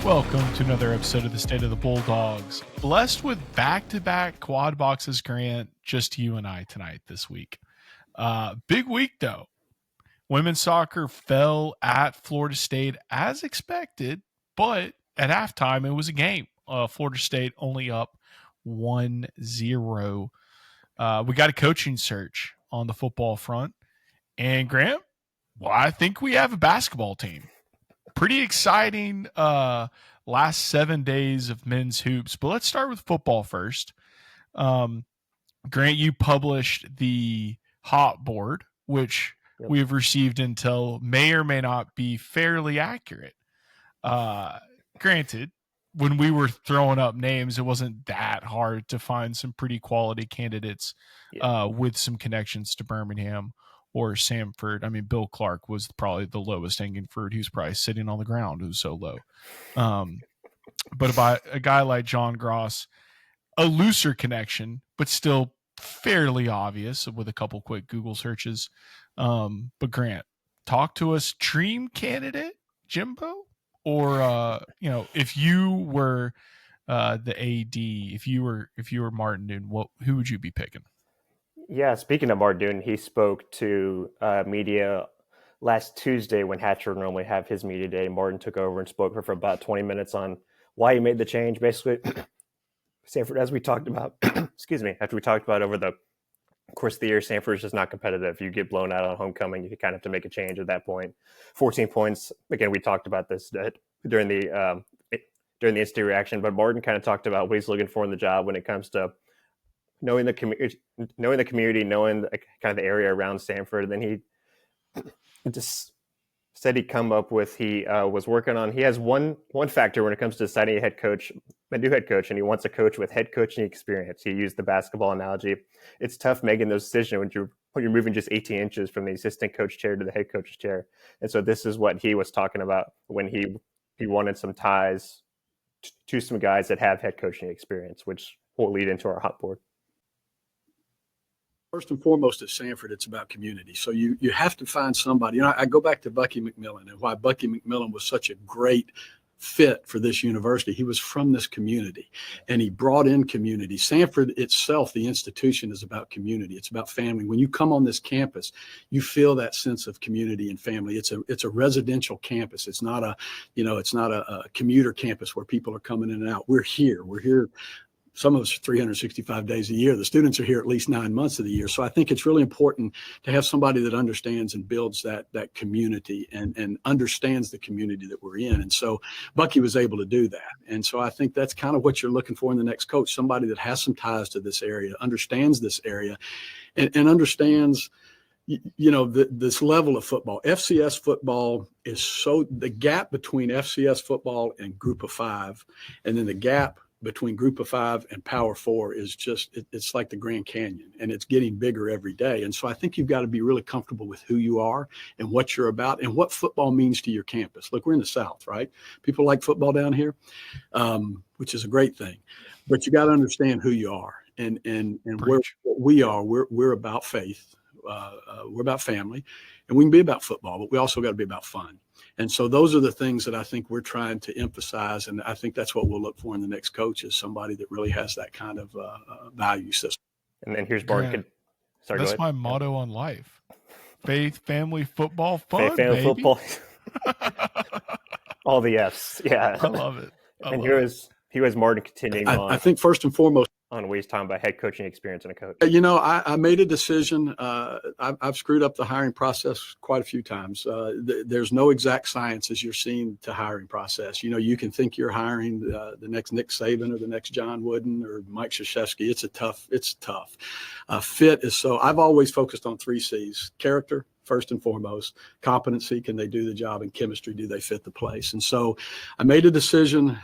Welcome to another episode of the State of the Bulldogs. Blessed with back-to-back quad boxes, Grant, just you and I tonight this week. Big week, though. Women's soccer fell at Florida State as expected, but at halftime it was a game. Florida State only up 1-0. We got a coaching search on the football front. And Grant, well, I think we have a basketball team. Pretty exciting last 7 days of men's hoops. But let's start with football first. Grant, you published the hot board, which we've received intel may or may not be fairly accurate. Granted, when we were throwing up names, it wasn't that hard to find some pretty quality candidates with some connections to Birmingham or Samford. I mean, Bill Clark was probably the lowest hanging fruit. He was probably sitting on the ground. It was so low. But by a guy like John Gross, a looser connection, but still fairly obvious with a couple quick Google searches. But Grant, talk to us. Dream candidate, Jimbo? Or, if you were the AD, if you were Martin Dune, who would you be picking? Yeah, speaking of Martin Dune, he spoke to media last Tuesday when Hatcher would normally have his media day. Martin took over and spoke for about 20 minutes on why he made the change. Basically, Samford, as we talked about, after we talked about over the course of the year, Samford is just not competitive. You get blown out on homecoming, you kind of have to make a change at that point. 14 points. Again, we talked about this during the instant reaction, but Martin kind of talked about what he's looking for in the job when it comes to knowing the community, knowing the kind of the area around Samford. And then he just said he was working on. He has one factor when it comes to deciding a new head coach, and he wants a coach with head coaching experience. He used the basketball analogy. It's tough making those decisions when you're moving just 18 inches from the assistant coach chair to the head coach's chair. And so this is what he was talking about when he wanted some ties to some guys that have head coaching experience, which will lead into our hot board. First and foremost at Samford, it's about community. So you have to find somebody. I go back to Bucky McMillan and why Bucky McMillan was such a great fit for this university. He was from this community and he brought in community. Samford itself, the institution, is about community. It's about family. When you come on this campus, you feel that sense of community and family. It's a residential campus. It's not a commuter campus where people are coming in and out. We're here. Some of us are 365 days a year. The students are here at least 9 months of the year. So I think it's really important to have somebody that understands and builds that community and understands the community that we're in. And so Bucky was able to do that. And so I think that's kind of what you're looking for in the next coach, somebody that has some ties to this area, understands this area, and understands this level of football. FCS football is the gap between FCS football and Group of Five, and then the gap between Group of Five and Power Four is it's like the Grand Canyon, and it's getting bigger every day. And so I think you've got to be really comfortable with who you are and what you're about and what football means to your campus. Look, we're in the South, right? People like football down here, which is a great thing, but you got to understand who you are and where we are. We're about faith. We're about family, and we can be about football, but we also got to be about fun. And so those are the things that I think we're trying to emphasize. And I think that's what we'll look for in the next coach, is somebody that really has that kind of value system. And then here's Barton. Sorry, that's my motto on life. Faith, family, football, fun, faith, family, baby. Football. All the F's. Yeah. I love it. Here's Martin continuing on. I think first and foremost, on what he's talking about head coaching experience and a coach. I made a decision. I've screwed up the hiring process quite a few times. There's no exact science as you're seeing to hiring process. You can think you're hiring the next Nick Saban or the next John Wooden or Mike Krzyzewski. It's tough. Fit is so. I've always focused on 3 C's: character, first and foremost, competency, can they do the job, and chemistry, do they fit the place? And so I made a decision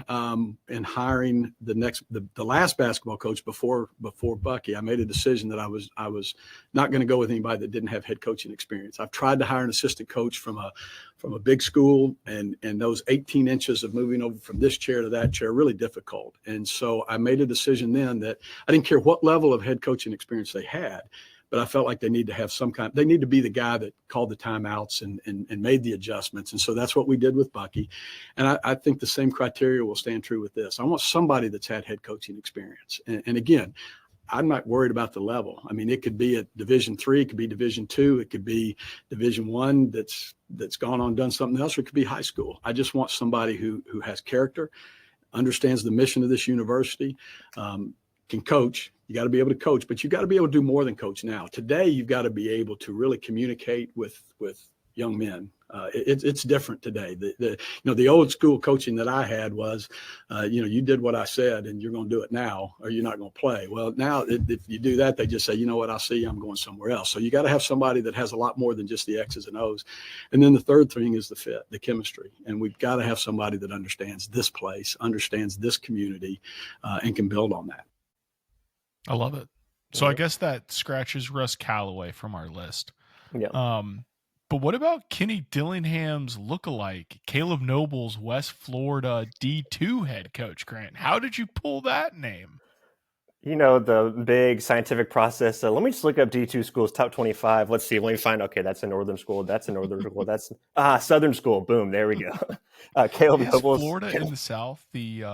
in hiring the last basketball coach before Bucky. I made a decision that I was not going to go with anybody that didn't have head coaching experience. I've tried to hire an assistant coach from a big school, and those 18 inches of moving over from this chair to that chair are really difficult. And so I made a decision then that I didn't care what level of head coaching experience they had, but I felt like they need to have they need to be the guy that called the timeouts and made the adjustments. And so that's what we did with Bucky. And I think the same criteria will stand true with this. I want somebody that's had head coaching experience. And again, I'm not worried about the level. I mean, it could be at Division III, it could be Division II, it could be Division I that's gone on and done something else, or it could be high school. I just want somebody who has character, understands the mission of this university, can coach. You got to be able to coach, but you got to be able to do more than coach now. Today, you've got to be able to really communicate with young men. It's different today. The old school coaching that I had was, you did what I said and you're going to do it now, or you're not going to play. Well, now if you do that, they just say, you know what, I'll see you, I'm going somewhere else. So you got to have somebody that has a lot more than just the X's and O's. And then the third thing is the fit, the chemistry. And we've got to have somebody that understands this place, understands this community, and can build on that. I love it. So I guess that scratches Russ Callaway from our list. Yeah. But what about Kenny Dillingham's lookalike, Caleb Noble's West Florida D2 head coach, Grant? How did you pull that name? The big scientific process. Let me just look up D2 schools, top 25. Let's see. Let me find, okay, that's a northern school. That's a northern school. That's southern school. Boom. There we go. Caleb Noble's. Florida in the South, the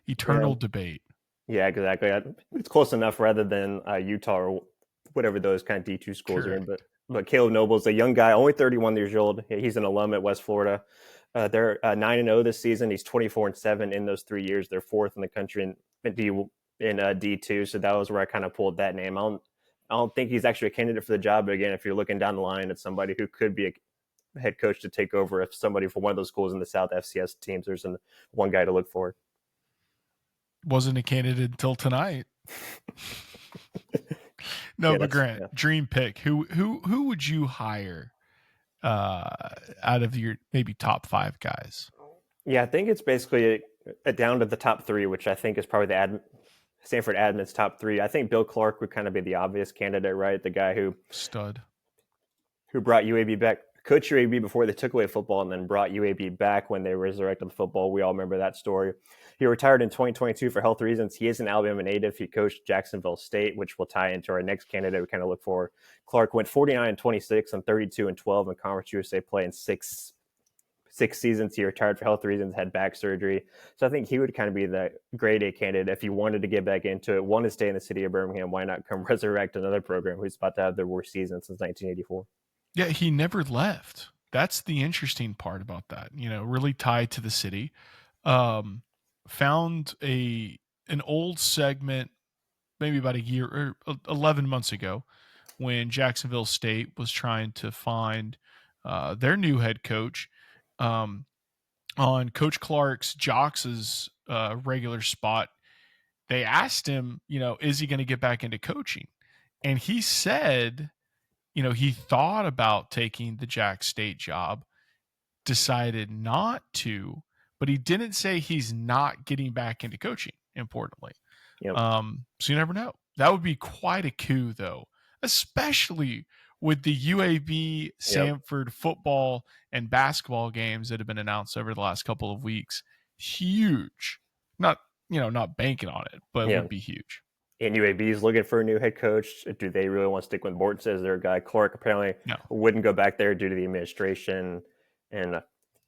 eternal debate. Yeah, exactly. It's close enough rather than Utah or whatever those kind of D2 schools are in. But Caleb Noble's a young guy, only 31 years old. He's an alum at West Florida. They're 9-0 this season. He's 24-7 in those 3 years. They're fourth in the country in D2. So that was where I kind of pulled that name. I don't think he's actually a candidate for the job. But again, if you're looking down the line at somebody who could be a head coach to take over, if somebody from one of those schools in the South FCS teams, there's one guy to look for. Wasn't a candidate until tonight. No, but Grant, dream pick. Who would you hire out of your maybe top 5 guys? Yeah, I think it's basically down to the top 3, which I think is probably the Samford admin's top 3. I think Bill Clark would kind of be the obvious candidate, right? The guy who brought UAB back, coached UAB before they took away football, and then brought UAB back when they resurrected the football. We all remember that story. He retired in 2022 for health reasons. He is an Alabama native. He coached Jacksonville State, which will tie into our next candidate we kind of look for. Clark went 49-26 and 32-12 in Conference USA play in six seasons. He retired for health reasons, had back surgery. So I think he would kind of be the grade A candidate if he wanted to get back into it, want to stay in the city of Birmingham. Why not come resurrect another program who's about to have their worst season since 1984? Yeah, he never left. That's the interesting part about that. Really tied to the city. Found an old segment maybe about a year or 11 months ago when Jacksonville State was trying to find their new head coach on Coach Clark's Jocks' regular spot. They asked him, is he going to get back into coaching? And he said, he thought about taking the Jack State job, decided not to, but he didn't say he's not getting back into coaching, importantly. Yep. So you never know. That would be quite a coup, though, especially with the UAB Samford football and basketball games that have been announced over the last couple of weeks. Huge. Not banking on it, but it would be huge. And UAB is looking for a new head coach. Do they really want to stick with Morton as their guy? Clark apparently wouldn't go back there due to the administration and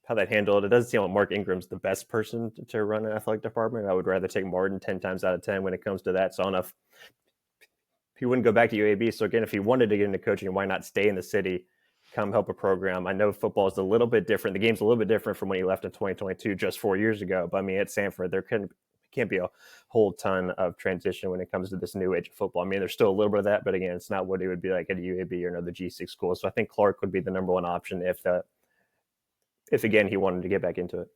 how that handled. It doesn't seem like Mark Ingram's the best person to run an athletic department. I would rather take Martin 10 times out of 10 when it comes to that. So I don't know if he wouldn't go back to UAB. So again, if he wanted to get into coaching, why not stay in the city, come help a program? I know football is a little bit different. The game's a little bit different from when he left in 2022, just 4 years ago. But I mean, at Samford, there can't be a whole ton of transition when it comes to this new age of football. I mean, there's still a little bit of that, but again, it's not what it would be like at a UAB or another G6 school. So I think Clark would be the number one option if again, he wanted to get back into it.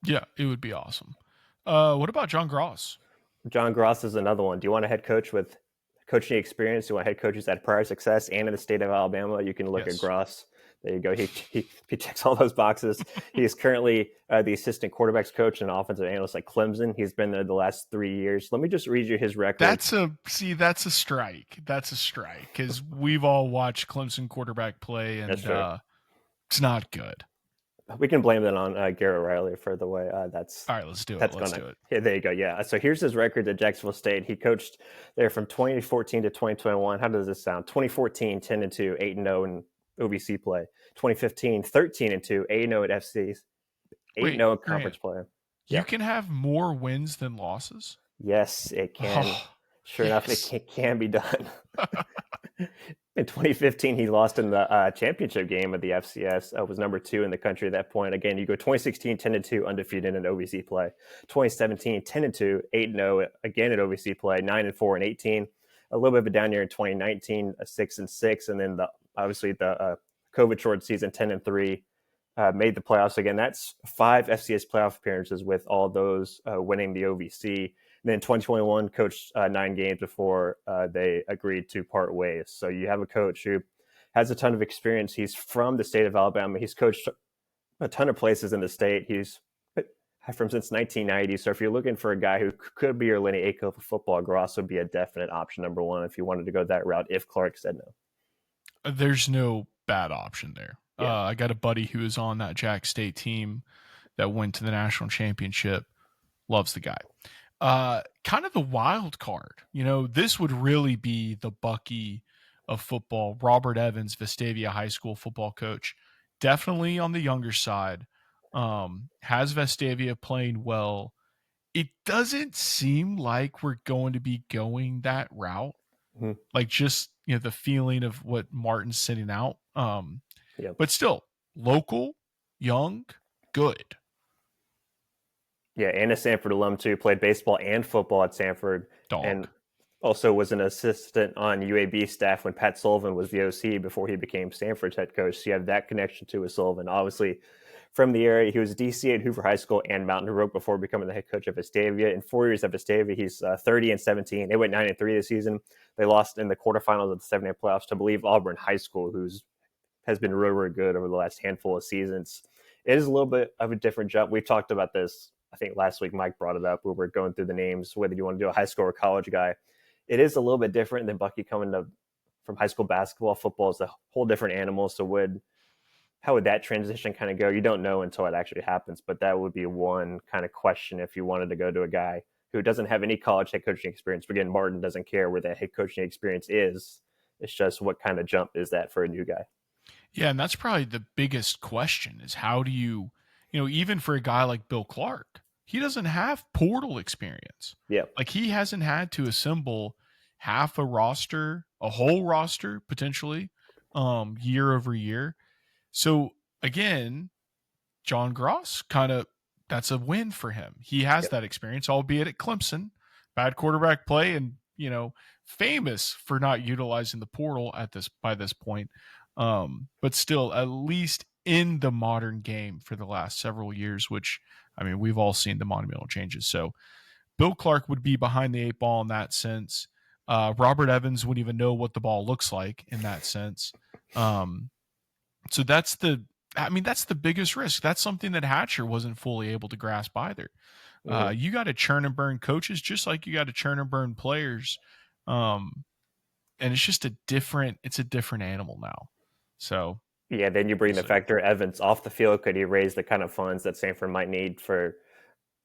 Yeah, it would be awesome. What about John Gross? John Gross is another one. Do you want a head coach with coaching experience? Do you want head coaches that had prior success and in the state of Alabama? You can look at Gross. There you go. He checks all those boxes. He is currently the assistant quarterbacks coach and offensive analyst at Clemson. He's been there the last 3 years. Let me just read you his record. That's a strike. That's a strike because we've all watched Clemson quarterback play, and it's not good. We can blame that on Garrett Riley for the way All right, let's do it. that's Let's gonna. do it. Yeah, there you go. Yeah. So here's his record at Jacksonville State. He coached there from 2014 to 2021. How does this sound? 2014, 10-2, 8-0 in OVC play. 2015, 13-2, 8-0 at FCs, Wait, 8-0 in Grant, conference play. you Yeah. can have more wins than losses? Yes, it can. Oh, Sure enough, it yes. can be done. In 2015, he lost in the championship game of the FCS. Was number 2 in the country at that point. Again, you go 2016, 10-2, undefeated in OVC play. 2017, 10-2, 8-0 again at OVC play. 9-4 and 18. A little bit of a down year in 2019, a 6-6, and then obviously the COVID short season, 10-3. Made the playoffs again. That's 5 FCS playoff appearances with all those winning the OVC. And then 2021, coached 9 games before they agreed to part ways. So you have a coach who has a ton of experience. He's from the state of Alabama. He's coached a ton of places in the state. He's from since 1990. So if you're looking for a guy who could be your Lenny Aiko for football, Gross would be a definite option number 1 if you wanted to go that route. If Clark said no, There's no bad option there. yeah, I got a buddy who is on that Jack State team that went to the national championship. Loves the guy. Kind of the wild card. This would really be the Bucky of football. Robert Evans, Vestavia High School football coach, definitely on the younger side. Has Vestavia playing well? It doesn't seem like we're going to be going that route. mm-hmm. Like just the feeling of what Martin's sending out. Yep. But still local, young, good. Yeah, and a Samford alum too. Played baseball and football at Samford, Dog. and also was an assistant on UAB staff when Pat Sullivan was the OC before he became Samford's head coach. So you have that connection too with Sullivan. Obviously, from the area, he was DC at Hoover High School and Mountain Brook before becoming the head coach of Vestavia. In 4 years at Vestavia, he's 30-17. They went 9-3 this season. They lost in the quarterfinals of the 7A playoffs to, I believe, Auburn High School, has been really, really good over the last handful of seasons. It is a little bit of a different jump. We've talked about this. I think last week Mike brought it up. We were going through the names, whether you want to do a high school or college guy. It is a little bit different than Bucky coming from high school basketball. Football is a whole different animal. So how would that transition kind of go? You don't know until it actually happens, but that would be one kind of question if you wanted to go to a guy who doesn't have any college head coaching experience. But again, Martin doesn't care where that head coaching experience is. It's just what kind of jump is that for a new guy? Yeah, and that's probably the biggest question is how do you, even for a guy like Bill Clark, he doesn't have portal experience. Yeah. Like he hasn't had to assemble half a roster, a whole roster potentially, year over year. So again, John Gross that's a win for him. He has Yep. that experience, albeit at Clemson, bad quarterback play, and famous for not utilizing the portal by this point. But still, at least in the modern game for the last several years, which we've all seen the monumental changes. So Bill Clark would be behind the 8 ball in that sense. Robert Evans wouldn't even know what the ball looks like in that sense. So that's the biggest risk. That's something that Hatcher wasn't fully able to grasp either. You got to churn and burn coaches just like you got to churn and burn players. And it's just a different animal now. So yeah, then you bring the factor Evans off the field. Could he raise the kind of funds that Samford might need for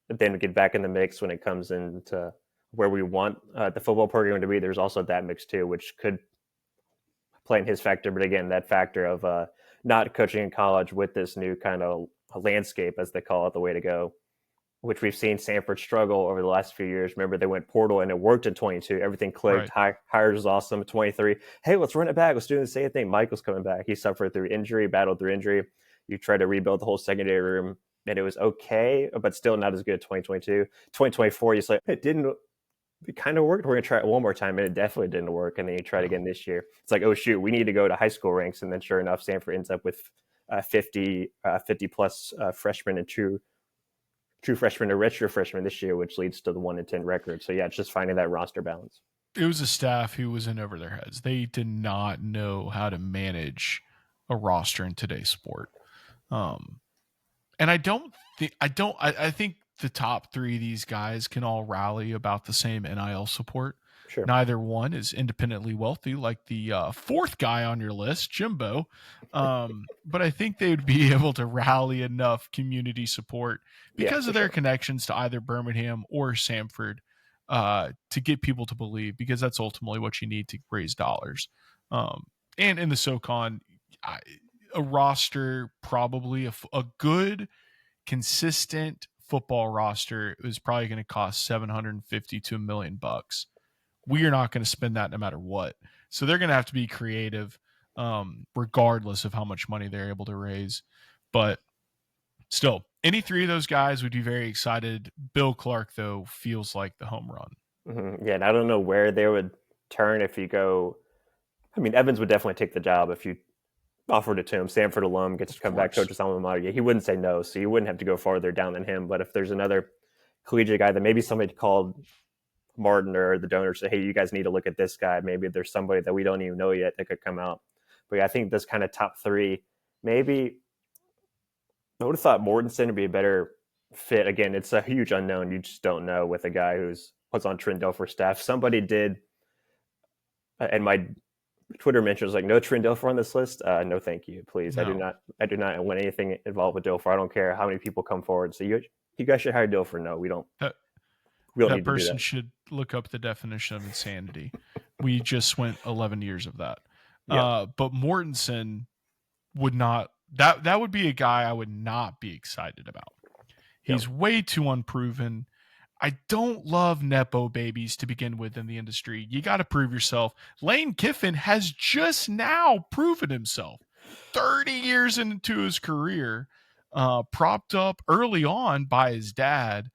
then to get back in the mix when it comes into where we want the football program to be? There's also that mix too, which could play in his factor. But again, that factor of not coaching in college with this new kind of landscape, as they call it, the way to go, which we've seen Samford struggle over the last few years. Remember, they went portal and it worked in 22. Everything clicked. Right. Hires was awesome. 23. Hey, let's run it back. Let's do the same thing. Michael's coming back. He suffered through injury, battled through injury. You tried to rebuild the whole secondary room, and it was okay, but still not as good as 2022. 2024, you say, it kind of worked. We're going to try it one more time, and it definitely didn't work. And then you try it again this year. It's like, oh, shoot, we need to go to high school ranks. And then sure enough, Samford ends up with 50 plus freshmen and true freshmen or redshirt freshmen this year, which leads to the 1-10 record. So yeah, it's just finding that roster balance. It was a staff who was in over their heads. They did not know how to manage a roster in today's sport. And I think the top 3 of these guys can all rally about the same NIL support. Sure. Neither one is independently wealthy like the fourth guy on your list, Jimbo. But I think they would be able to rally enough community support Yeah, because for of their sure. connections to either Birmingham or Samford to get people to believe, because that's ultimately what you need to raise dollars. And in the SoCon, a roster, probably a good, consistent football roster is probably going to cost 750 to $1 million. We are not going to spend that no matter what. So they're going to have to be creative, regardless of how much money they're able to raise. But still, any three of those guys would be very excited. Bill Clark, though, feels like the home run. Yeah, and I don't know where they would turn if you go. I mean, Evans would definitely take the job if you offered it to him. Samford alum gets to Of come back, coach course. his alma mater. Yeah, he wouldn't say no, so you wouldn't have to go farther down than him. But if there's another collegiate guy that maybe somebody called Martin or the donors say, hey, you guys need to look at this guy. Maybe there's somebody that we don't even know yet that could come out. But yeah, I think this kind of top three, maybe I would have thought Mortensen would be a better fit. Again, it's a huge unknown. You just don't know with a guy who's was on Trent Dilfer staff. Somebody did, and my Twitter mention was like, no Trent Dilfer on this list. No, thank you, please. No. I do not want anything involved with Dilfer. I don't care how many people come forward. So you guys should hire Dilfer. No, That, we don't that need to do person that. should look up the definition of insanity. We just went 11 years of that. Yeah, But Mortensen would not, that would be a guy I would not be excited about. yeah, He's way too unproven. I don't love Nepo babies to begin with in the industry. You got to prove yourself. Lane Kiffin has just now proven himself 30 years into his career, propped up early on by his dad.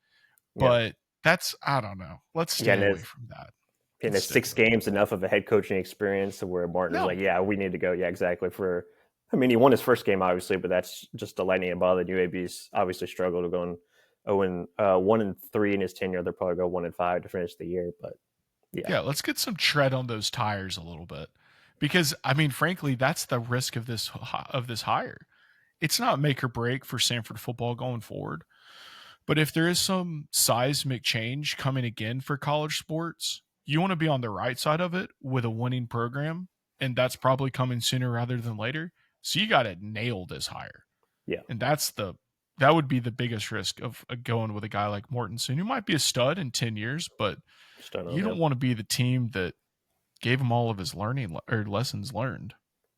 yeah, But that's, I don't know. Let's yeah. stay away from that. And Let's it's stay six away. games enough of a head coaching experience to where Martin was like, No, yeah, we need to go. Yeah, exactly. I mean, he won his first game, obviously, but that's just the lightning in a bottle. The UAB's obviously struggled to going 1-3 in his tenure. They'll probably go 1-5 to finish the year. But yeah, yeah, let's get some tread on those tires a little bit, because I mean, frankly, that's the risk of this hire. It's not make or break for Samford football going forward. But if there is some seismic change coming again for college sports, you want to be on the right side of it with a winning program, and that's probably coming sooner rather than later. So you got to nail this hire, yeah, and that would be the biggest risk of going with a guy like Mortensen, who might be a stud in 10 years, but just don't know. you Yeah. don't want to be the team that gave him all of his learning or lessons learned.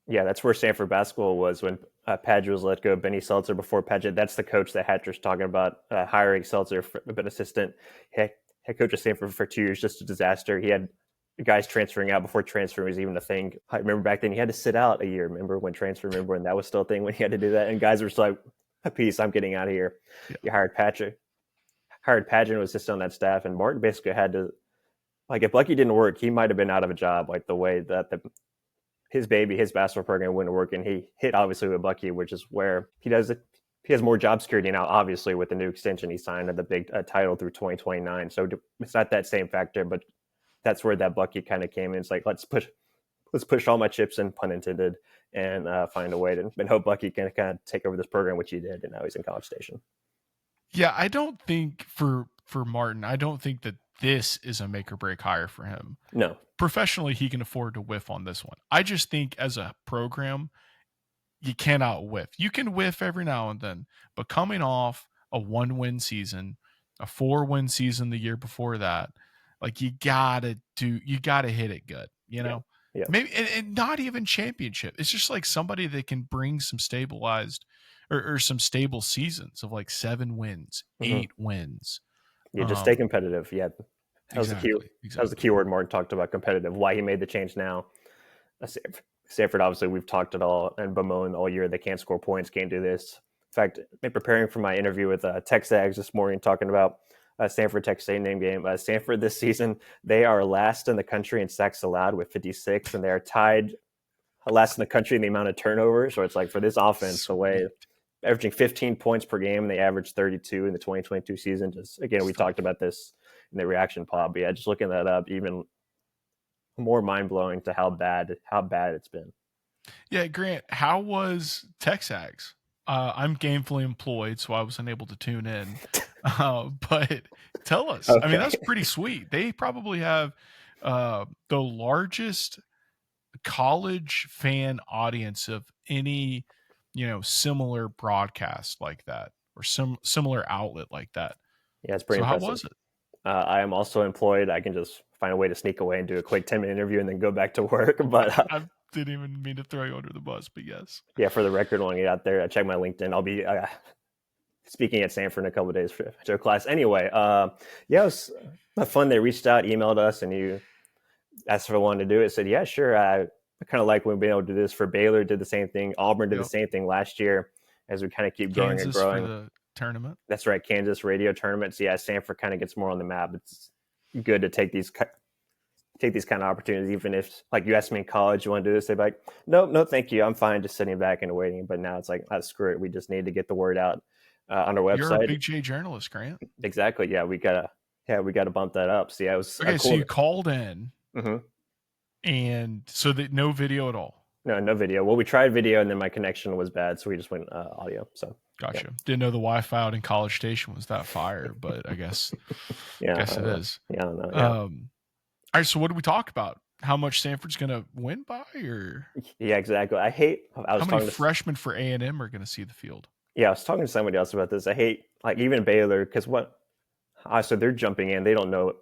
Yeah, that's where Stanford basketball was when Padgett was let go. Benny Seltzer before Padgett. That's the coach that Hatcher's talking about hiring Seltzer for an assistant head coach of Stanford for 2 years. Just a disaster. He had guys transferring out before transfer was even a thing. I remember back then he had to sit out a year. Remember when that was still a thing when he had to do that? And guys were just like, peace, I'm getting out of here. Yeah. You hired Padgett was just on that staff, and Martin basically had to, like, if Bucky didn't work, he might have been out of a job, like the way that his basketball program wouldn't work, and he hit obviously with Bucky, which is where he does it. He has more job security now, obviously, with the new extension he signed and the big title through 2029. So it's not that same factor, but that's where that Bucky kind of came in. It's like, let's push all my chips in, pun intended, and find a way to and hope Bucky can kind of take over this program, which he did, and now he's in College Station. Yeah, I don't think for Martin, I don't think that this is a make or break hire for him. No. Professionally, he can afford to whiff on this one. I just think as a program, you cannot whiff. You can whiff every now and then, but coming off a 1-win season, a 4-win season the year before that, like you gotta hit it good, you Yeah. know? Yeah. Maybe and not even championship. It's just like somebody that can bring some stabilized or some stable seasons of like 7 wins, Mm-hmm. 8 wins. Yeah, just stay competitive. Yeah, that was the key. Exactly. That was the key word Martin talked about, competitive. Why he made the change now. Samford, obviously, we've talked it all and bemoaned all year. They can't score points, can't do this. In fact, in preparing for my interview with Texags this morning, talking about Samford Texas A&M game, Samford this season, they are last in the country in sacks allowed with 56, and they are tied last in the country in the amount of turnovers. So it's like for this offense, the way averaging 15 points per game, they averaged 32 in the 2022 season. Just again, we talked about this in the reaction pod, but yeah, just looking that up, even more mind blowing to how bad it's been. Yeah, Grant, how was Texags? I'm gainfully employed, so I was unable to tune in. But tell us. Okay. I mean, that's pretty sweet. They probably have the largest college fan audience of any, similar broadcast like that or some similar outlet like that. Yeah, it's pretty So how impressive. was it? I am also employed. I can just find a way to sneak away and do a quick 10-minute interview and then go back to work. But I didn't even mean to throw you under the bus, but yes. yeah, for the record, when I get out there, I check my LinkedIn. I'll be speaking at Samford in a couple of days for a class. Anyway, yeah, it was fun. They reached out, emailed us, and you asked if I wanted to do it. I said, yeah, sure. I kind of like when we've been able to do this for Baylor, did the same thing. Auburn did the Yep. same thing last year as we kind of keep growing and Kansas for growing. the tournament. That's right, Kansas radio tournaments. Yeah, Samford kind of gets more on the map. It's good to take these kind of opportunities, even if, like, you asked me in college, you want to do this? They'd be like, nope, no, thank you. I'm fine just sitting back and waiting. But now it's like, screw it. We just need to get the word out on our You're a website. Big J journalist, Grant. Exactly. Yeah, we gotta bump that up. So yeah, it was Okay, so cool. you called in, Mm-hmm. and so that no video at all. No video. Well, we tried video, and then my connection was bad, so we just went audio. So Gotcha. yeah. Didn't know the Wi-Fi out in College Station was that fire, but I guess Yeah, it is. Yeah, I don't know. Yeah. All right, so what did we talk about? How much Samford's going to win by, or Yeah, exactly. I how was many talking to freshmen for A&M are going to see the field? yeah, I was talking to somebody else about this. I hate, like, even Baylor, because so they're jumping in. They don't know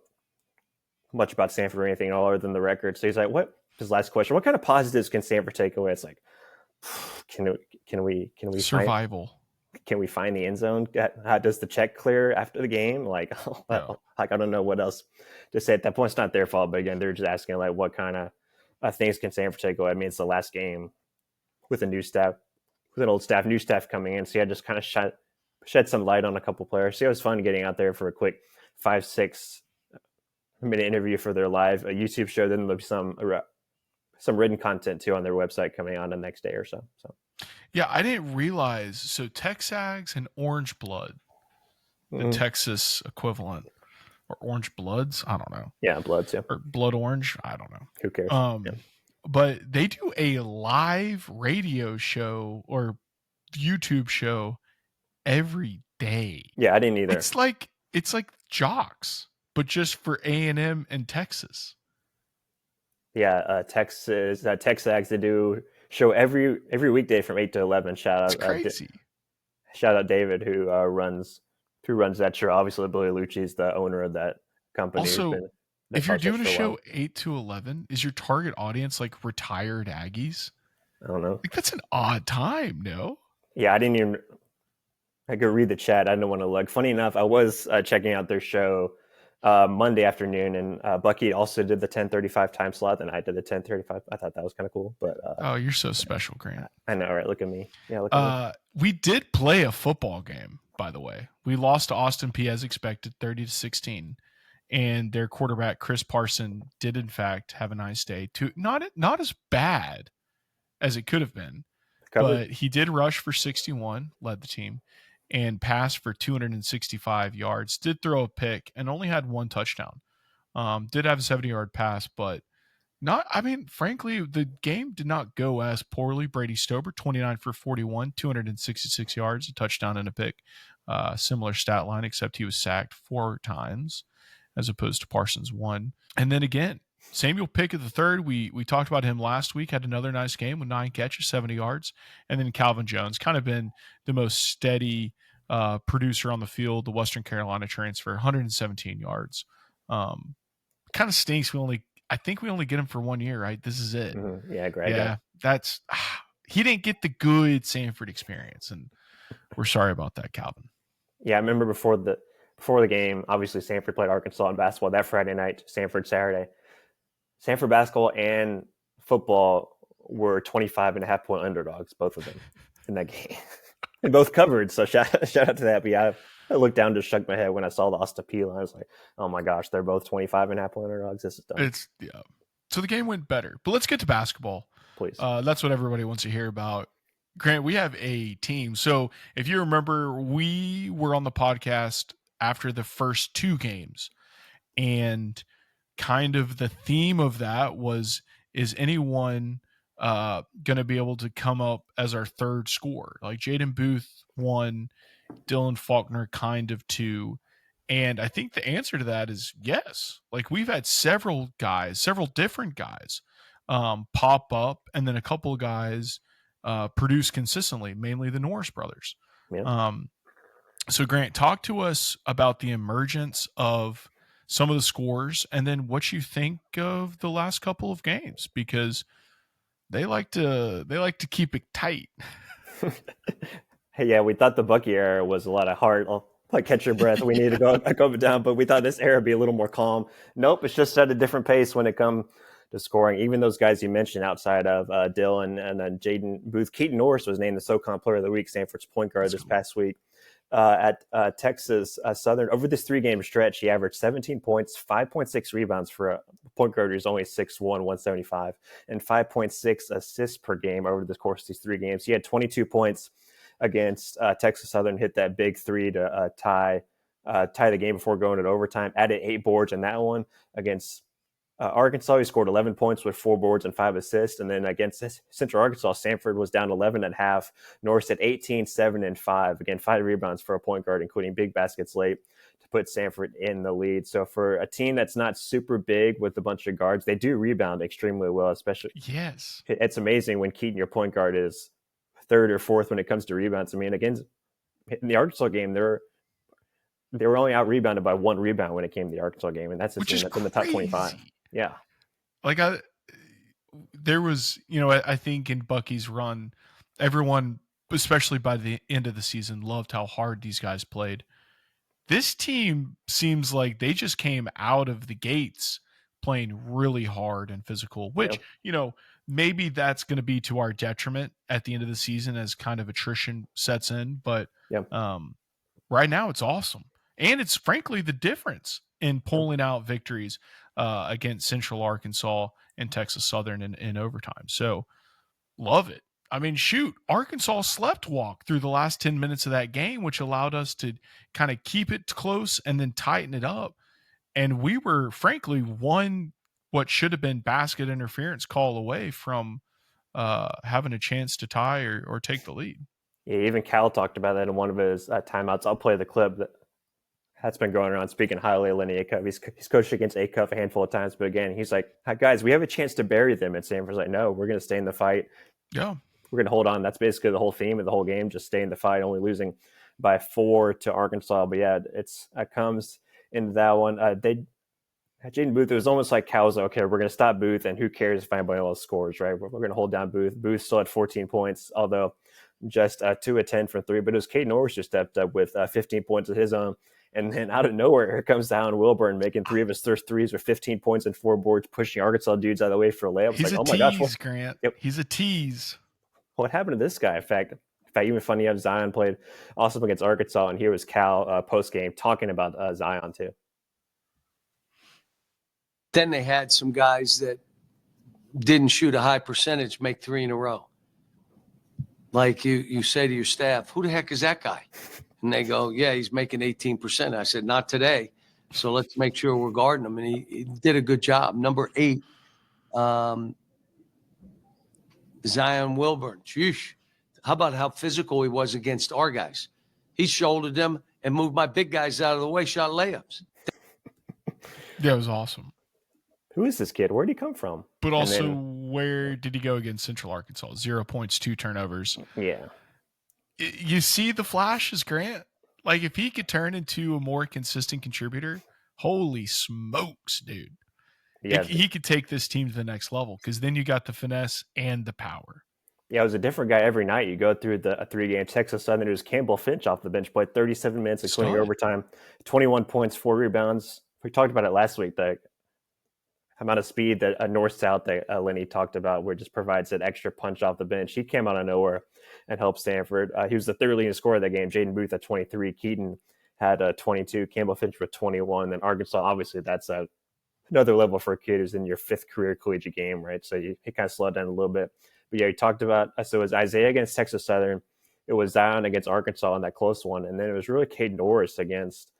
much about Samford or anything other than the record. So he's like, "What?" His last question: "What kind of positives can Samford take away?" It's like, can we Survival. can we find the end zone? How does the check clear after the game? Like, No. like, I don't know what else to say at that point. It's not their fault, but again, they're just asking, like, what kind of things can Samford take away? I mean, it's the last game with a new staff, with an old staff, new staff coming in. So yeah, just kind of shed some light on a couple players. So it was fun getting out there for a quick 5-6 minute interview for their live YouTube show. Then there'll be some written content too on their website coming on the next day or so. So Yeah, I didn't realize. So Texags and Orange Blood, the Texas equivalent, or Orange Bloods, I don't know. Yeah, Bloods, yeah. Or Blood Orange, I don't know. Who cares? Yeah. But they do a live radio show or YouTube show every day. Yeah, I didn't either. It's like Jocks, but just for A&M and Texas. Yeah, Texas Texags, they do show every weekday from 8 to 11. It's crazy. Shout out David who runs that show. Obviously, Billy Lucci is the owner of that company. Also, if you're doing a show 8 to 11, is your target audience like retired Aggies? I don't know. Like, that's an odd time, no? Yeah, I could read the chat. I didn't want to look. Funny enough, I was checking out their show Monday afternoon, and Bucky also did the 10:35 time slot, and I did the 10:35. I thought that was kind of cool. But oh, you're so special, Grant. I know, right? Look at me. Yeah, look at me. We did play a football game, by the way. We lost to Austin P as expected, 30-16. And their quarterback, Chris Parson, did in fact have a nice day. Not as bad as it could have been, but he did rush for 61, led the team, and passed for 265 yards. Did throw a pick and only had one touchdown. Did have a 70-yard pass, but frankly, the game did not go as poorly. Brady Stober, 29 for 41, 266 yards, a touchdown and a pick. Similar stat line, except he was sacked 4 times as opposed to Parsons 1. And then again, Samuel Pickett III, we talked about him last week, had another nice game with 9 catches, 70 yards. And then Calvin Jones, kind of been the most steady producer on the field, the Western Carolina transfer, 117 yards. Kind of stinks. I think we only get him for 1 year, right? This is it. Mm-hmm. Yeah, Greg. Yeah, that's he didn't get the good Samford experience, and we're sorry about that, Calvin. Yeah, I remember before the game, obviously Samford played Arkansas in basketball that Friday night, Samford Saturday. Samford basketball and football were 25.5-point underdogs, both of them, in that game. And both covered, so shout out to that. But yeah, I looked down, just shook my head when I saw the Austin P line. I was like, oh my gosh, they're both 25.5-point underdogs. This is dumb. So the game went better. But let's get to basketball. Please. That's what everybody wants to hear about. Grant, we have a team. So if you remember, we were on the podcast after the first 2 games. And kind of the theme of that was, is anyone going to be able to come up as our third scorer? Like Jaden Booth 1, Dylan Faulkner kind of 2, And I think the answer to that is yes. Like we've had several different guys pop up, and then a couple of guys produce consistently, mainly the Norris brothers. Yeah. So Grant, talk to us about the emergence of some of the scores, and then what you think of the last couple of games, because they like to keep it tight. Hey, yeah, we thought the Bucky era was a lot of heart. Like catch your breath. We need to go back up and down, but we thought this era would be a little more calm. Nope, it's just at a different pace when it comes to scoring. Even those guys you mentioned outside of Dylan and then Jaden Booth, Keaton Norris was named the SoCon Player of the Week, Samford's point guard this past week. At Texas Southern, over this 3-game stretch, he averaged 17 points, 5.6 rebounds for a point guard who's only 6'1", 175, and 5.6 assists per game over the course of these 3 games. He had 22 points against Texas Southern, hit that big 3 to tie the game before going to overtime. Added 8 boards in that one against Arkansas. He scored 11 points with 4 boards and 5 assists. And then against Central Arkansas, Samford was down 11 at half. Norris at 18, 7, and 5. Again, 5 rebounds for a point guard, including big baskets late to put Samford in the lead. So for a team that's not super big with a bunch of guards, they do rebound extremely well, especially. Yes. It's amazing when Keaton, your point guard, is 3rd or 4th when it comes to rebounds. I mean, again, in the Arkansas game, they were only out rebounded by 1 rebound when it came to the Arkansas game, and that's a team that's in the top 25. Yeah, like there was, I think in Bucky's run, everyone, especially by the end of the season, loved how hard these guys played. This team seems like they just came out of the gates playing really hard and physical, which, maybe that's going to be to our detriment at the end of the season as kind of attrition sets in. But right now it's awesome. And it's frankly the difference in pulling out victories against Central Arkansas and Texas Southern in overtime. So love it. I mean, shoot, Arkansas slept walk through the last 10 minutes of that game, which allowed us to kind of keep it close and then tighten it up. And we were, frankly, what should have been basket interference call away from having a chance to tie or take the lead. Yeah, even Cal talked about that in one of his timeouts. I'll play the clip that's been going around, speaking highly of Lenny Acuff. He's coached against Acuff a handful of times, but again, he's like, guys, we have a chance to bury them. And Samford's like, no, we're going to stay in the fight. Yeah. We're going to hold on. That's basically the whole theme of the whole game, just stay in the fight, only losing by 4 to Arkansas. But yeah, it comes into that one. Jaden Booth, it was almost like Cal's okay, we're going to stop Booth, and who cares if anybody else scores, right? We're going to hold down Booth. Booth still had 14 points, although just 2 of 10 from 3. But it was Caden Norris just stepped up with 15 points of his own. And then out of nowhere, here comes Alan Wilburn making 3 of his first threes with 15 points and 4 boards, pushing Arkansas dudes out of the way for a layup. He's like, a tease, Grant. Yep. He's a tease. What happened to this guy? In fact, even funny enough, Zion played also against Arkansas, and here was Cal post-game talking about Zion too. Then they had some guys that didn't shoot a high percentage make 3 in a row. Like you say to your staff, who the heck is that guy? And they go, yeah, he's making 18%. I said, not today. So let's make sure we're guarding him. And he did a good job. Number 8, Zion Wilburn. Sheesh. How about how physical he was against our guys? He shouldered them and moved my big guys out of the way, shot layups. Yeah, it was awesome. Who is this kid? Where did he come from? But also, where did he go against Central Arkansas? 0 points, 2 turnovers. Yeah. You see the flashes, Grant. Like, if he could turn into a more consistent contributor, holy smokes, dude. Yeah. He could take this team to the next level, because then you got the finesse and the power. Yeah, it was a different guy every night. You go through the 3-game Texas Southern. It was Campbell Finch off the bench, played 37 minutes, including overtime, 21 points, 4 rebounds. We talked about it last week, the amount of speed that north-south that Lenny talked about, where it just provides that extra punch off the bench. He came out of nowhere and helped Samford. He was the 3rd leading scorer of that game. Jaden Booth at 23. Keaton had 22. Campbell Finch with 21. Then Arkansas, obviously, that's another level for a kid who's in your 5th career collegiate game, right? So he kind of slowed down a little bit. But yeah, he talked about, so it was Isaiah against Texas Southern. It was Zion against Arkansas in that close one. And then it was really Caden Norris against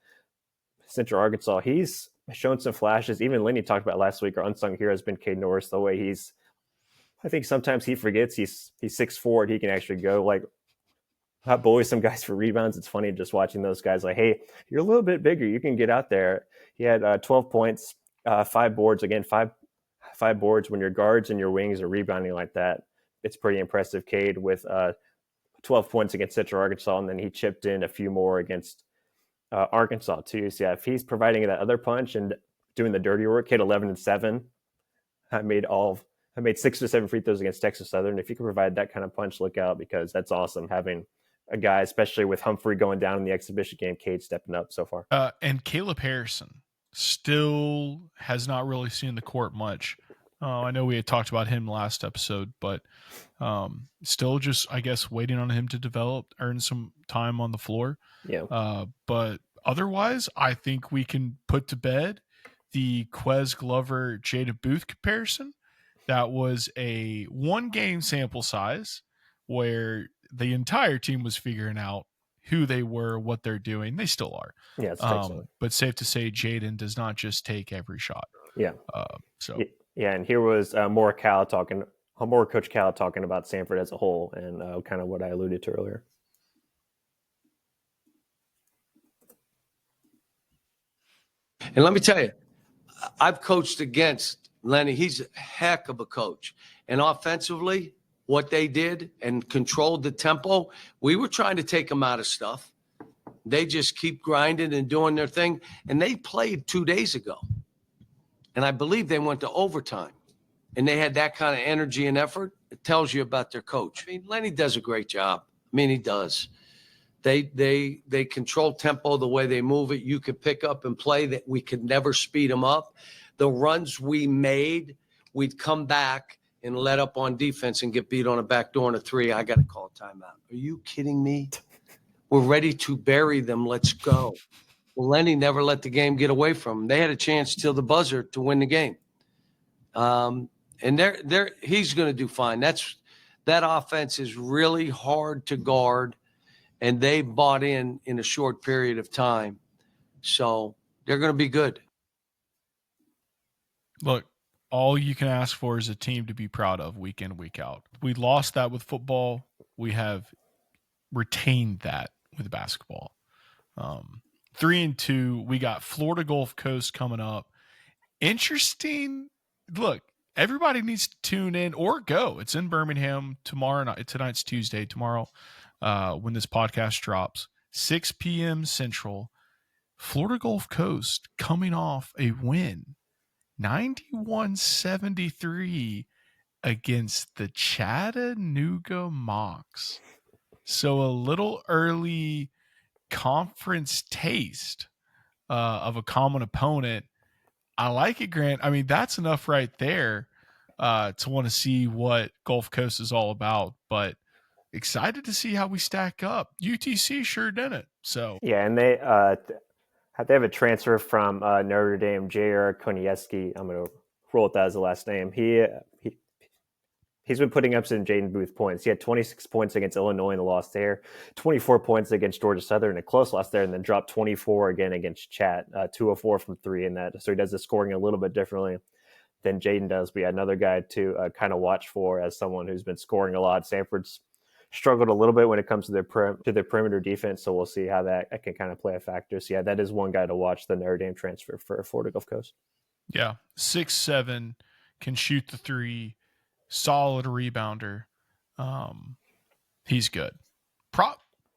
Central Arkansas. He's shown some flashes. Even Lenny talked about last week, our unsung hero has been Caden Norris, the way I think sometimes he forgets he's 6'4", he can actually go like bully some guys for rebounds. It's funny just watching those guys like, hey, you're a little bit bigger. You can get out there. He had 12 points, 5 boards. Again, five boards. When your guards and your wings are rebounding like that, it's pretty impressive. Cade with 12 points against Central Arkansas, and then he chipped in a few more against Arkansas too. So yeah, if he's providing that other punch and doing the dirty work, hit 11 and 7. I made 6 or 7 free throws against Texas Southern. If you can provide that kind of punch, look out, because that's awesome having a guy, especially with Humphrey going down in the exhibition game, Cade stepping up so far. And Caleb Harrison still has not really seen the court much. I know we had talked about him last episode, but still just, I guess, waiting on him to develop, earn some time on the floor. Yeah. But otherwise, I think we can put to bed the Quez Glover Jada Booth comparison. That was a 1-game sample size where the entire team was figuring out who they were, what they're doing. They still are. Yeah, it's but safe to say Jaden does not just take every shot. Yeah. So yeah, and here was more Coach Cal talking about Samford as a whole, and kind of what I alluded to earlier. And let me tell you, I've coached against Lenny. He's a heck of a coach. And offensively, what they did and controlled the tempo, we were trying to take them out of stuff. They just keep grinding and doing their thing. And they played 2 days ago. And I believe they went to overtime. And they had that kind of energy and effort. It tells you about their coach. I mean, Lenny does a great job. I mean, he does. They control tempo the way they move it. You could pick up and play that. We could never speed them up. The runs we made, we'd come back and let up on defense and get beat on a backdoor and a 3. I got to call a timeout. Are you kidding me? We're ready to bury them. Let's go. Well, Lenny never let the game get away from him. They had a chance till the buzzer to win the game. And he's going to do fine. That offense is really hard to guard, and they bought in a short period of time. So they're going to be good. Look, all you can ask for is a team to be proud of week in, week out. We lost that with football. We have retained that with basketball. 3-2. We got Florida Gulf Coast coming up. Interesting. Look, everybody needs to tune in or go. It's in Birmingham tomorrow night. Tonight's Tuesday. Tomorrow, when this podcast drops, 6 p.m. Central. Florida Gulf Coast coming off a win, 91-73 against the Chattanooga Mocs. So a little early conference taste of a common opponent. I like it, Grant. I mean, that's enough right there to want to see what Gulf Coast is all about. But excited to see how we stack up. UTC sure didn't. So yeah, and they have a transfer from Notre Dame, J.R. Konieski. I'm going to roll with that as the last name. He's been putting up some Jaden Booth points. He had 26 points against Illinois in the loss there, 24 points against Georgia Southern in a close loss there, and then dropped 24 again against Chat, 2 of 4 from 3 in that. So he does the scoring a little bit differently than Jaden does. We had another guy to kind of watch for as someone who's been scoring a lot. Samford's struggled a little bit when it comes to their perimeter defense, so we'll see how that can kind of play a factor. So yeah, that is one guy to watch, the Notre Dame transfer for Florida Gulf Coast. Yeah, 6'7", can shoot the 3, solid rebounder. He's good.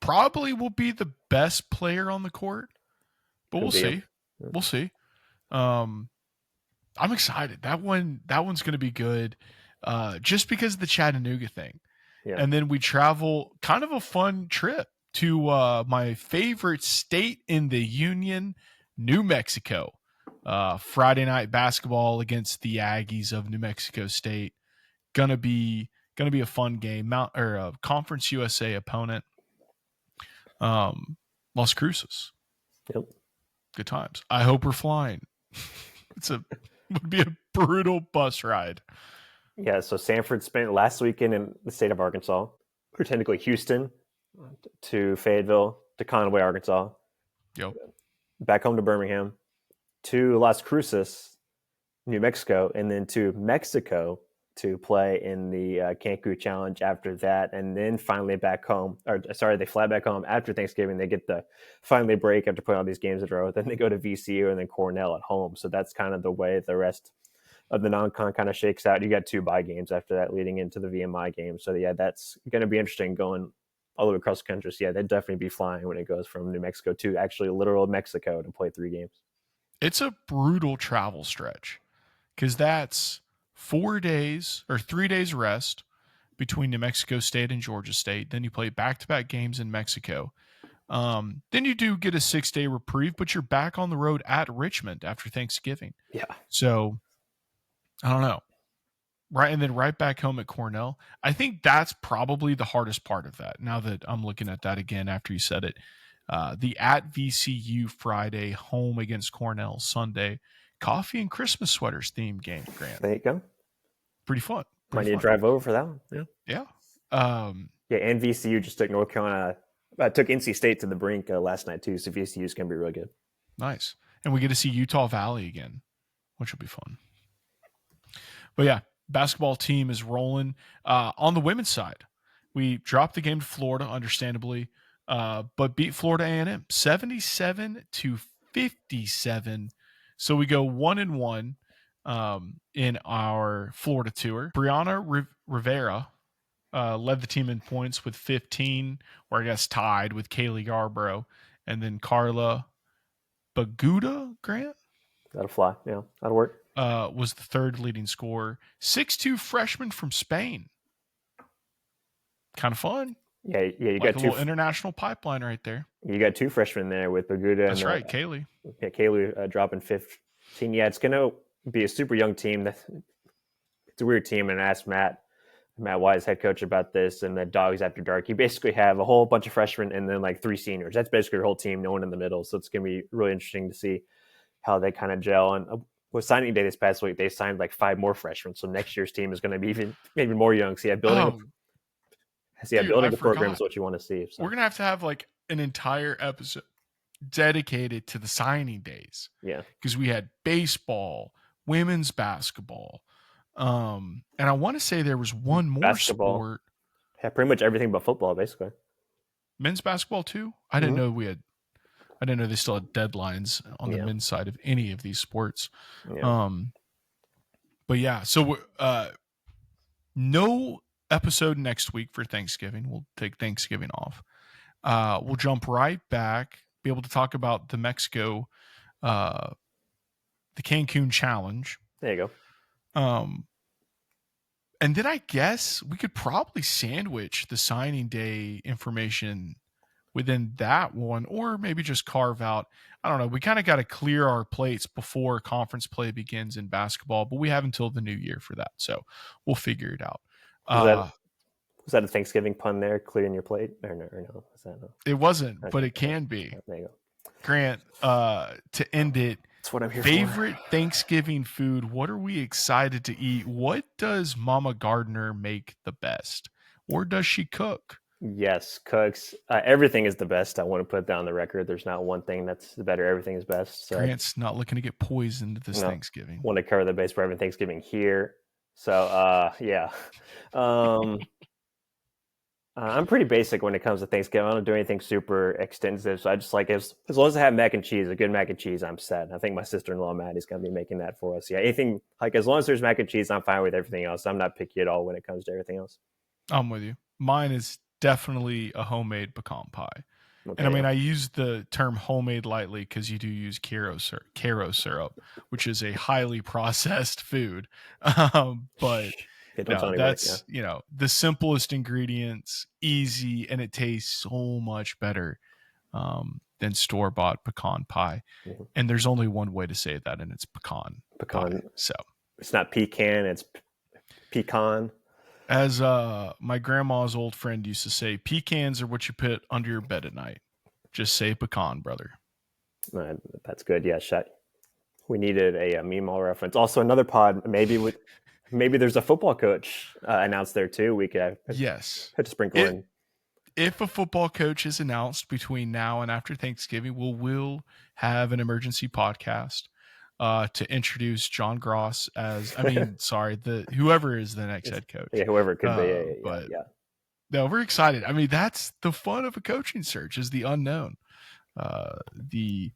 Probably will be the best player on the court, but we'll see. We'll see. I'm excited. That one's going to be good, just because of the Chattanooga thing. Yeah. And then we travel, kind of a fun trip to my favorite state in the Union, New Mexico. Friday night basketball against the Aggies of New Mexico State. Gonna be a fun game. Conference USA opponent. Las Cruces. Yep. Good times. I hope we're flying. Would be a brutal bus ride. Yeah, so Samford spent last weekend in the state of Arkansas, or technically Houston, to Fayetteville, to Conway, Arkansas. Yep. Back home to Birmingham, to Las Cruces, New Mexico, and then to Mexico to play in the Cancun Challenge after that, and then finally back home. They fly back home after Thanksgiving. They get the finally break after playing all these games in a row. Then they go to VCU and then Cornell at home. So that's kind of the way the rest of the non-con kind of shakes out. You got 2 bye games after that leading into the VMI game. So yeah, that's going to be interesting going all the way across the country. So yeah, they'd definitely be flying when it goes from New Mexico to actually literal Mexico to play 3 games. It's a brutal travel stretch because that's 4 days or 3 days rest between New Mexico State and Georgia State. Then you play back-to-back games in Mexico. Then you do get a 6-day reprieve, but you're back on the road at Richmond after Thanksgiving. Yeah. So I don't know. Right. And then right back home at Cornell. I think that's probably the hardest part of that. Now that I'm looking at that again after you said it, the at VCU Friday, home against Cornell Sunday, coffee and Christmas sweaters theme game, Grant. There you go. Pretty fun. Might need to drive over for that one. Yeah. Yeah. And VCU just took North Carolina, took NC State to the brink last night too. So VCU is going to be really good. Nice. And we get to see Utah Valley again, which will be fun. But yeah, basketball team is rolling. On the women's side, we dropped the game to Florida, understandably, but beat Florida A&M 77-57. So we go 1-1 in our Florida tour. Brianna Rivera led the team in points with 15, or I guess tied with Kaylee Yarbrough, and then Carla Baguda, Grant? That'll fly. Yeah, that'll work. Was the third leading scorer. 6'2" freshman from Spain. Kind of fun. Yeah, you like got a little international pipeline right there. You got 2 freshmen there with Baguda. That's right, Kaylee. Yeah, Kaylee dropping 15. Yeah, it's going to be a super young team. It's a weird team, and I asked Matt Wise, head coach, about this, and the Dogs After Dark. You basically have a whole bunch of freshmen and then like 3 seniors. That's basically your whole team, no one in the middle. So it's going to be really interesting to see how they kind of gel. And with signing day this past week, they signed like 5 more freshmen. So next year's team is going to be even more young. So yeah, building a program is what you want to see. So. We're going to have like an entire episode dedicated to the signing days. Yeah. Because we had baseball, women's basketball. And I want to say there was one more sport. Yeah, pretty much everything but football, basically. Men's basketball too? I didn't know I didn't know they still had deadlines on the men's side of any of these sports. Yeah. But yeah, so no episode next week for Thanksgiving. We'll take Thanksgiving off. We'll jump right back, be able to talk about the Mexico, the Cancun Challenge. There you go. And then I guess we could probably sandwich the signing day information within that one, or maybe just carve out. I don't know. We kind of got to clear our plates before conference play begins in basketball, but we have until the new year for that. So we'll figure it out. Was that a Thanksgiving pun there? Clearing your plate? Or no? It wasn't, but it can be. There you go. Grant, to end it, that's what I'm here favorite for. Thanksgiving food. What are we excited to eat? What does Mama Gardner make the best? Or does she cook? Yes, cooks. Everything is the best. I want to put that on the record. There's not one thing that's better. Everything is best. So Grant's not looking to get poisoned this Thanksgiving. Want to cover the base for every Thanksgiving here. So, yeah. I'm pretty basic when it comes to Thanksgiving. I don't do anything super extensive. So I just like, as long as I have mac and cheese, a good mac and cheese, I'm set. I think my sister-in-law, Maddie's going to be making that for us. Yeah, anything, like as long as there's mac and cheese, I'm fine with everything else. I'm not picky at all when it comes to everything else. I'm with you. Mine is definitely a homemade pecan pie. Okay, and I mean, I use the term homemade lightly because you do use Caro syrup, which is a highly processed food. But that's, the simplest ingredients, easy, and it tastes so much better than store-bought pecan pie. Mm-hmm. And there's only one way to say that, and it's pecan. Pie, so it's not pecan, it's pecan. As my grandma's old friend used to say, pecans are what you put under your bed at night. Just say pecan, brother. That's good. Yeah, we needed a Meemaw reference. Also, another pod, maybe there's a football coach announced there too. We could have to sprinkle in. If a football coach is announced between now and after Thanksgiving, we'll have an emergency podcast. to introduce John Gross as, whoever is the next head coach. Yeah, whoever it could be. But yeah. No, we're excited. I mean, that's the fun of a coaching search, is the unknown. We'll see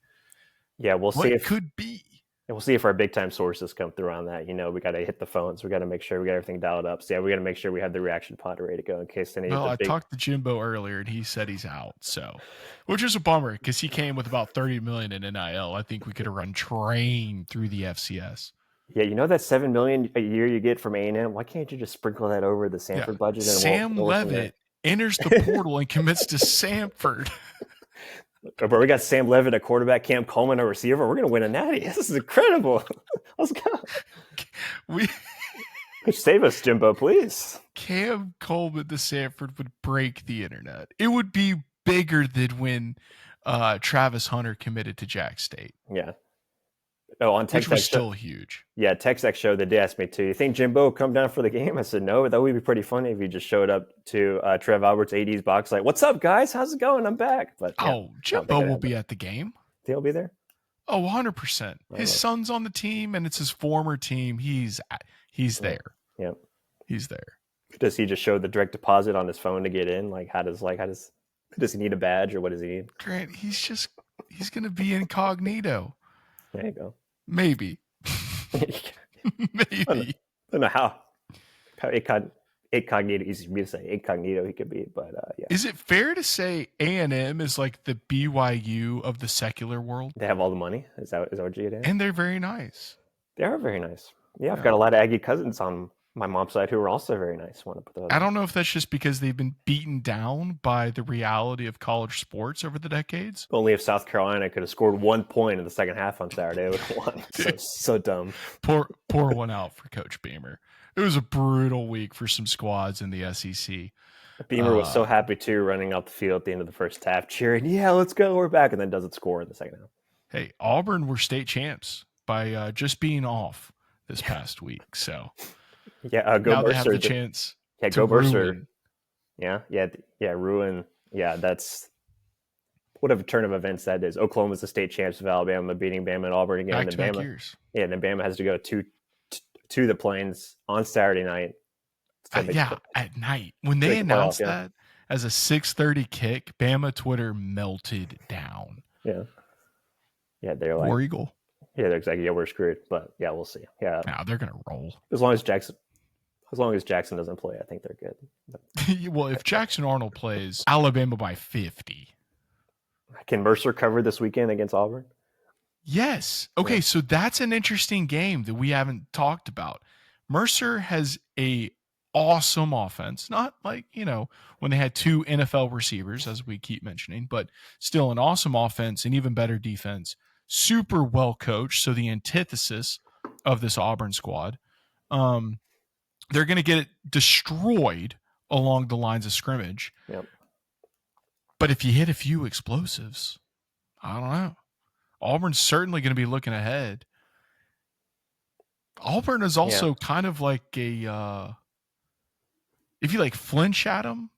if could be. And we'll see if our big time sources come through on that. We got to hit the phones. We got to make sure we got everything dialed up. So we got to make sure we have the reaction pod ready to go in case any. Well, I talked to Jimbo earlier, and he said he's out. So, which is a bummer because he came with about $30 million in NIL. I think we could have run train through the FCS. Yeah, that $7 million a year you get from A&M. Why can't you just sprinkle that over the Samford budget? And Sam Levitt enters the portal and commits to Samford. Bro, we got Sam Levitt, a quarterback, Cam Coleman, a receiver. We're going to win a natty. This is incredible. Let's go. Save us, Jimbo, please. Cam Coleman to Samford would break the internet. It would be bigger than when Travis Hunter committed to Jack State. Yeah. Oh, on Which was still huge. Yeah, TechSec show that they asked me to. You think Jimbo would come down for the game? I said no. That would be pretty funny if he just showed up to Trev Albert's AD's box like, "What's up, guys? How's it going? I'm back." But Jimbo will be at the game. He'll be there. Oh, 100%. His son's on the team, and it's his former team. He's there. Yeah, he's there. Does he just show the direct deposit on his phone to get in? Does he need a badge or what does he need? Grant, he's gonna be incognito. There you go. Maybe. Maybe. I don't know how incognito, easy for me to say incognito he could be, but yeah. Is it fair to say A&M is like the BYU of the secular world? They have all the money. Is that what you did? And they're very nice. They are very nice. Yeah, I've got a lot of Aggie cousins on my mom's side who are also very nice. I don't know if that's just because they've been beaten down by the reality of college sports over the decades. Only if South Carolina could have scored 1 point in the second half on Saturday, would have won. So dumb. Pour one out for Coach Beamer. It was a brutal week for some squads in the SEC. Beamer was so happy too, running out the field at the end of the first half, cheering, "Yeah, let's go, we're back," and then doesn't score in the second half. Hey, Auburn were state champs by just being off this past week. So. Yeah, go now Mercer. They have the chance. Yeah, go Mercer. Ruin. Yeah, that's what a turn of events that is. Oklahoma's the state champs of Alabama, beating Bama and Auburn again. Back-to-back years. Yeah, and then Bama has to go to the Plains on Saturday night. At night. When they announced that as a 6:30 kick, Bama Twitter melted down. Yeah, they're like War Eagle. Yeah, they're exactly. Yeah, we're screwed. But yeah, we'll see. Yeah, no, they're gonna roll as long as Jackson doesn't play. I think they're good. Well, if Jackson Arnold plays, Alabama by 50. Can Mercer cover this weekend against Auburn? Yes. Okay, so that's an interesting game that we haven't talked about. Mercer has a awesome offense. Not like, when they had two NFL receivers, as we keep mentioning, but still an awesome offense and even better defense. Super well coached. So the antithesis of this Auburn squad. They're going to get it destroyed along the lines of scrimmage. Yep. But if you hit a few explosives, I don't know. Auburn's certainly going to be looking ahead. Auburn is also kind of like if you flinch at them,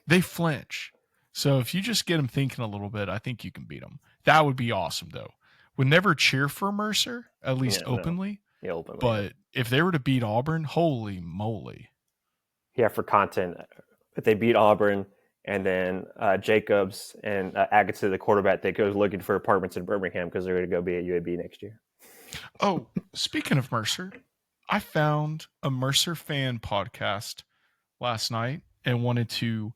they flinch. So if you just get them thinking a little bit, I think you can beat them. That would be awesome, though. Would never cheer for Mercer, at least openly. No. Yeah, openly. But if they were to beat Auburn, holy moly. Yeah, for content, if they beat Auburn and then Jacobs and Agatha, the quarterback, they goes looking for apartments in Birmingham because they're going to go be at UAB next year. Oh, speaking of Mercer, I found a Mercer fan podcast last night and wanted to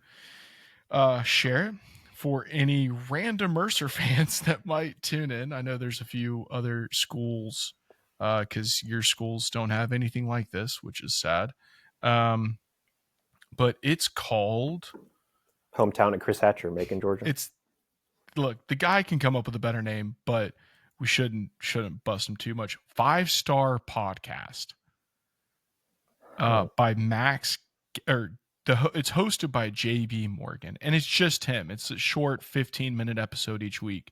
share it for any random Mercer fans that might tune in. I know there's a few other schools because your schools don't have anything like this, which is sad. But it's called Hometown at Chris Hatcher, Macon, Georgia. Look, the guy can come up with a better name, but we shouldn't bust him too much. 5-Star Podcast by Max, it's hosted by JB Morgan, and it's just him. It's a short 15-minute episode each week.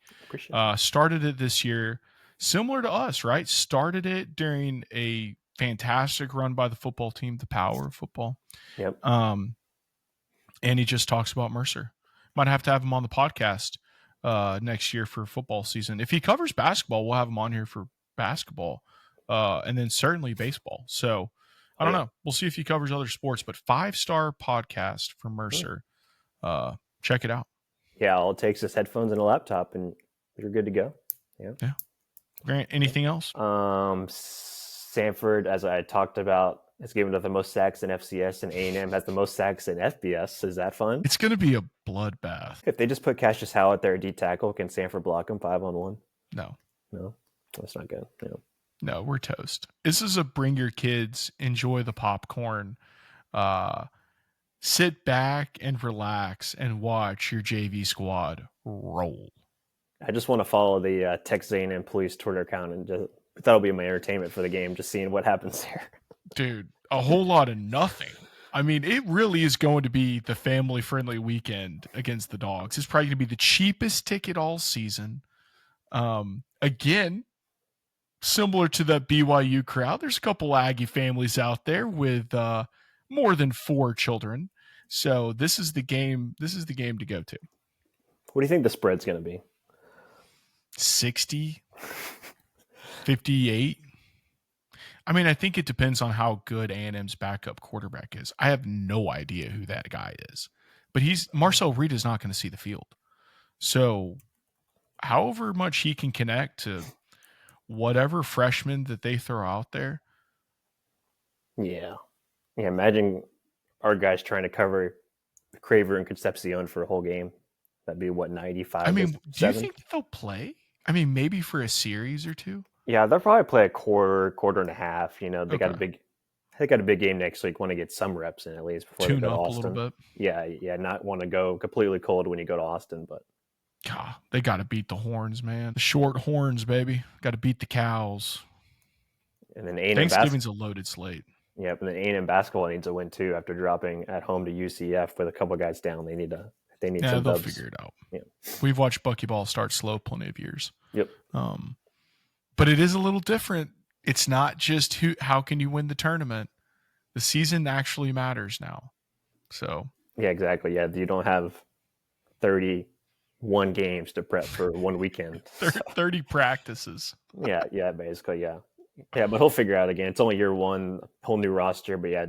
Started it this year, similar to us, right? Started it during a fantastic run by the football team, the power of football. Yep. And he just talks about Mercer. Might have to have him on the podcast next year for football season. If he covers basketball, we'll have him on here for basketball, and then certainly baseball. So I don't know. We'll see if he covers other sports, but 5-star podcast from Mercer. Check it out. Yeah, all it takes is headphones and a laptop, and you're good to go. Yeah. Grant, anything else? Samford, as I talked about, is given to the most sacks in FCS, and A&M has the most sacks in FBS. Is that fun? It's going to be a bloodbath. If they just put Cassius Howard there at D tackle, can Samford block him 5-on-1? No, that's not good. No, we're toast. This is a bring your kids, enjoy the popcorn, sit back and relax and watch your JV squad roll. I just want to follow the Texas A&M police Twitter account, and just that'll be my entertainment for the game, just seeing what happens there. Dude, a whole lot of nothing. I mean, it really is going to be the family-friendly weekend against the Dogs. It's probably going to be the cheapest ticket all season. Again, similar to the BYU crowd, there's a couple Aggie families out there with more than 4 children. So this is the game. This is the game to go to. What do you think the spread's going to be? 60, 58. I mean, I think it depends on how good A&M's backup quarterback is. I have no idea who that guy is, but Marcel Reed is not going to see the field. So however much he can connect to whatever freshman that they throw out there. Yeah. Imagine our guys trying to cover Craver and Concepcion for a whole game. That'd be what, 95? I mean, do you think they'll play? I mean, maybe for a series or two. Yeah, they'll probably play a quarter and a half. They got a big game next week. Want to get some reps in at least before they go to Austin. A little bit. Yeah, not want to go completely cold when you go to Austin, but God, they got to beat the Horns, man. The short horns, baby. Got to beat the cows. And then A&M Thanksgiving's a loaded slate. Yeah, but then A&M basketball needs a win too after dropping at home to UCF with a couple guys down. They need some they'll dubs. Figure it out. Yeah. We've watched buckyball start slow plenty of years. Yep. But it is a little different. It's not just how can you win the tournament. The season actually matters now. So yeah, exactly. Yeah, you don't have 31 games to prep for one weekend. 30 practices. Yeah, basically, yeah. Yeah, but he'll figure it out again. It's only year one, whole new roster, but yeah,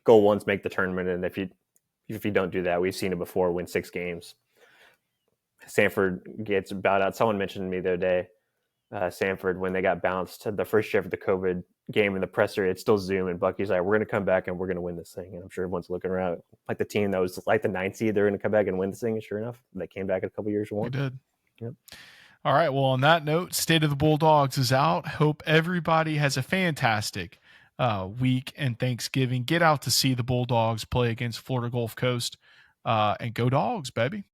go once, make the tournament, and if you don't do that, we've seen it before, win 6 games. Samford gets bowed out. Someone mentioned to me the other day, Samford, when they got bounced the first year of the COVID game in the presser, it's still Zoom, and Bucky's like, we're going to come back and we're going to win this thing. And I'm sure everyone's looking around like the team that was like the 9th seed, they're going to come back and win this thing. And sure enough, they came back in a couple years and won. They did. Yep. All right. Well, on that note, State of the Bulldogs is out. Hope everybody has a fantastic week and Thanksgiving. Get out to see the Bulldogs play against Florida Gulf Coast and go Dogs, baby.